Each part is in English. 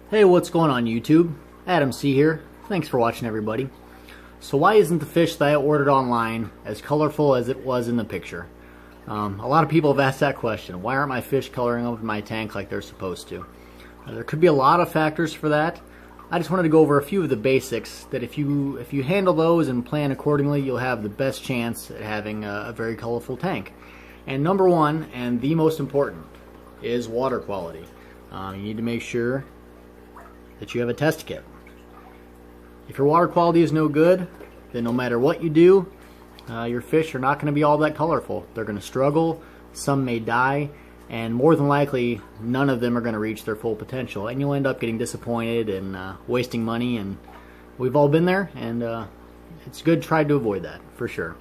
Hey, what's going on YouTube? Adam C here. Thanks for watching, everybody. So why isn't the fish that I ordered online as colorful as it was in the picture? A lot of people have asked that question. Why aren't my fish coloring up in my tank like they're supposed to? There could be a lot of factors for that. I just wanted to go over a few of the basics that if you handle those and plan accordingly, you'll have the best chance at having a very colorful tank. And number one, and the most important, is water quality. You need to make sure that you have a test kit. If your water quality is no good, then no matter what you do, your fish are not going to be all that colorful. They're going to struggle, some may die, and more than likely none of them are going to reach their full potential, and you'll end up getting disappointed and wasting money, and we've all been there, and it's good to try to avoid that for sure.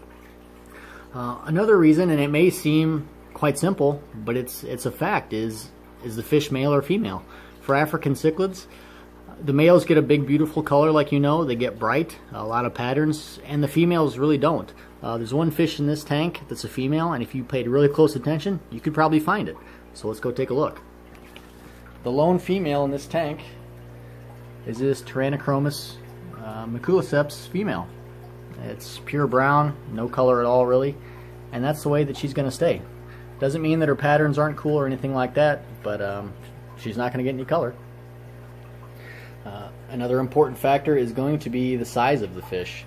Another reason, and it may seem quite simple, but it's a fact, is the fish male or female. For African cichlids, the males get a big beautiful color, like you know, they get bright, a lot of patterns, and the females really don't. There's one fish in this tank that's a female, and if you paid really close attention, you could probably find it. So let's go take a look. The lone female in this tank is this Tyrannochromis maculiceps female. It's pure brown, no color at all really, and that's the way that she's going to stay. Doesn't mean that her patterns aren't cool or anything like that, but she's not going to get any color. Another important factor is going to be the size of the fish.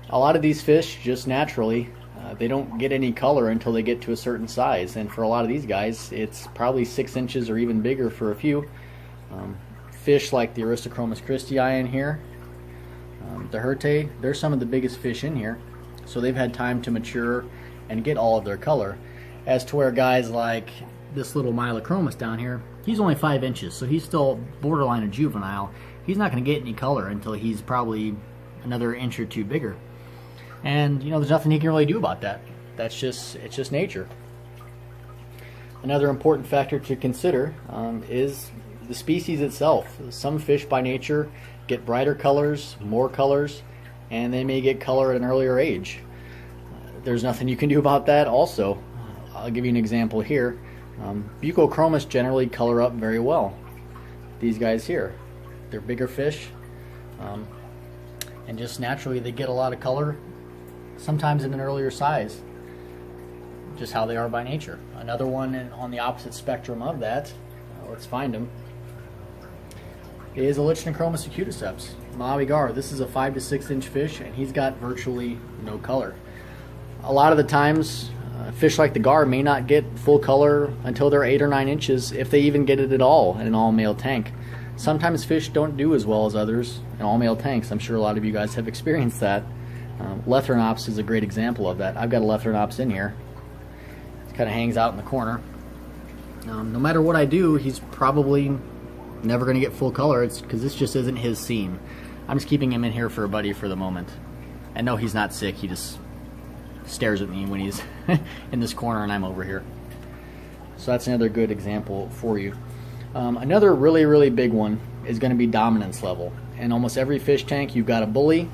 A lot of these fish, just naturally, they don't get any color until they get to a certain size, and for a lot of these guys, it's probably 6 inches or even bigger for a few. Fish like the Aristochromis christii in here, the Hirtae, they're some of the biggest fish in here, so they've had time to mature and get all of their color. As to where guys like this little Mylachromis down here, he's only 5 inches, so he's still borderline a juvenile. He's not going to get any color until he's probably another inch or two bigger. And you know, there's nothing he can really do about that. It's just nature. Another important factor to consider is the species itself. Some fish by nature get brighter colors, more colors, and they may get color at an earlier age. There's nothing you can do about that also. I'll give you an example here. Bucochromis generally color up very well. These guys here, they're bigger fish, and just naturally they get a lot of color, sometimes in an earlier size, just how they are by nature. Another one on the opposite spectrum of that, let's find him, is Lichnochromis acuticeps, Maui-gar. This is a 5 to 6 inch fish, and he's got virtually no color. A lot of the times, fish like the gar may not get full color until they're 8 or 9 inches, if they even get it at all in an all-male tank. Sometimes fish don't do as well as others in all-male tanks. I'm sure a lot of you guys have experienced that. Lethrinops is a great example of that. I've got a Lethrinops in here. It kind of hangs out in the corner. No matter what I do, he's probably never going to get full color. It's because this just isn't his scene. I'm just keeping him in here for a buddy for the moment. And no, he's not sick. He just stares at me when he's in this corner and I'm over here. So that's another good example for you. Another really big one is going to be dominance level. In almost every fish tank you've got a bully,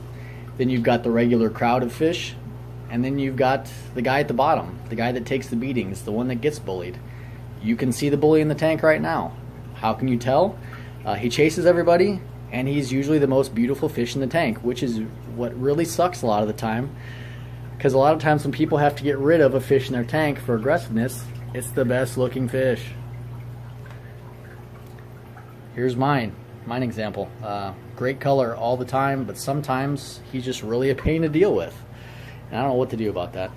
then you've got the regular crowd of fish, and then you've got the guy at the bottom, the guy that takes the beatings, the one that gets bullied. You can see the bully in the tank right now. How can you tell? He chases everybody, and he's usually the most beautiful fish in the tank, which is what really sucks a lot of the time, because a lot of times when people have to get rid of a fish in their tank for aggressiveness, it's the best looking fish. Here's mine example. Great color all the time, but sometimes he's just really a pain to deal with. And I don't know what to do about that.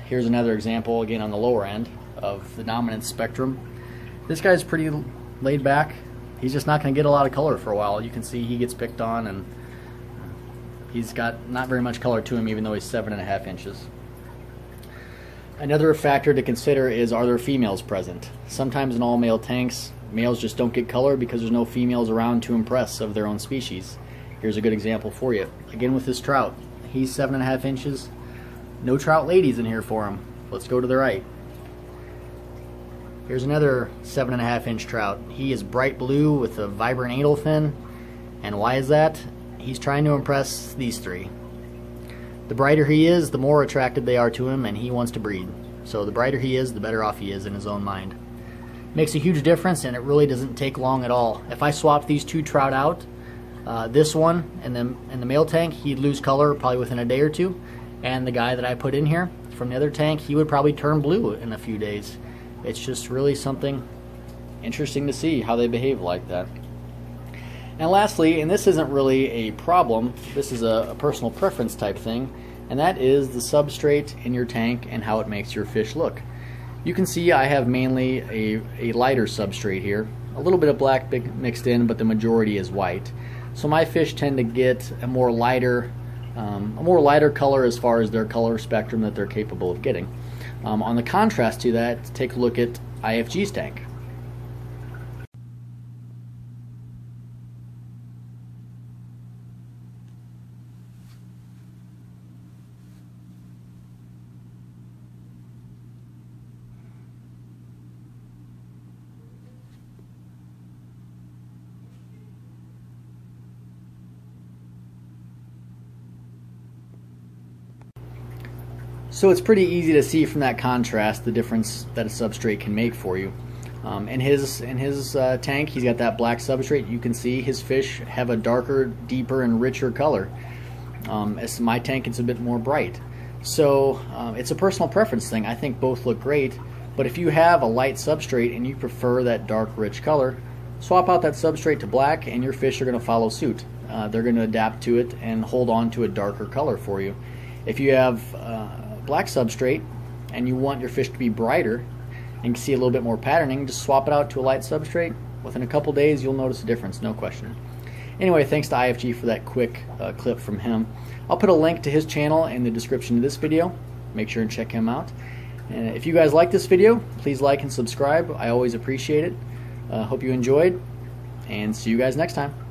Here's another example, again on the lower end of the dominance spectrum. This guy's pretty laid back. He's just not going to get a lot of color for a while. You can see he gets picked on, and he's got not very much color to him, even though he's 7.5 inches. Another factor to consider is, are there females present? Sometimes in all male tanks, males just don't get color because there's no females around to impress of their own species. Here's a good example for you. Again with this trout. He's 7.5 inches. No trout ladies in here for him. Let's go to the right. Here's another 7.5 inch trout. He is bright blue with a vibrant anal fin. And why is that? He's trying to impress these three. The brighter he is, the more attracted they are to him, and he wants to breed. So the brighter he is, the better off he is in his own mind. Makes a huge difference, and it really doesn't take long at all. If I swap these two trout out, this one and then in the male tank, he'd lose color probably within a day or two, and the guy that I put in here from the other tank, he would probably turn blue in a few days. It's just really something interesting to see how they behave like that. And lastly, and this isn't really a problem, this is a personal preference type thing, and that is the substrate in your tank and how it makes your fish look. You can see I have mainly a lighter substrate here, a little bit of black mixed in, but the majority is white. So my fish tend to get a more lighter color as far as their color spectrum that they're capable of getting. On the contrast to that, take a look at IFG's tank. So it's pretty easy to see from that contrast the difference that a substrate can make for you. In his tank, he's got that black substrate. You can see his fish have a darker, deeper, and richer color. As my tank, it's a bit more bright. So it's a personal preference thing. I think both look great, but if you have a light substrate and you prefer that dark, rich color, swap out that substrate to black and your fish are going to follow suit. They're going to adapt to it and hold on to a darker color for you. If you have black substrate and you want your fish to be brighter and see a little bit more patterning, just swap it out to a light substrate. Within a couple days you'll notice a difference, no question. Anyway, thanks to IFG for that quick clip from him. I'll put a link to his channel in the description of this video. Make sure and check him out. And if you guys like this video, please like and subscribe. I always appreciate it. Hope you enjoyed, and see you guys next time.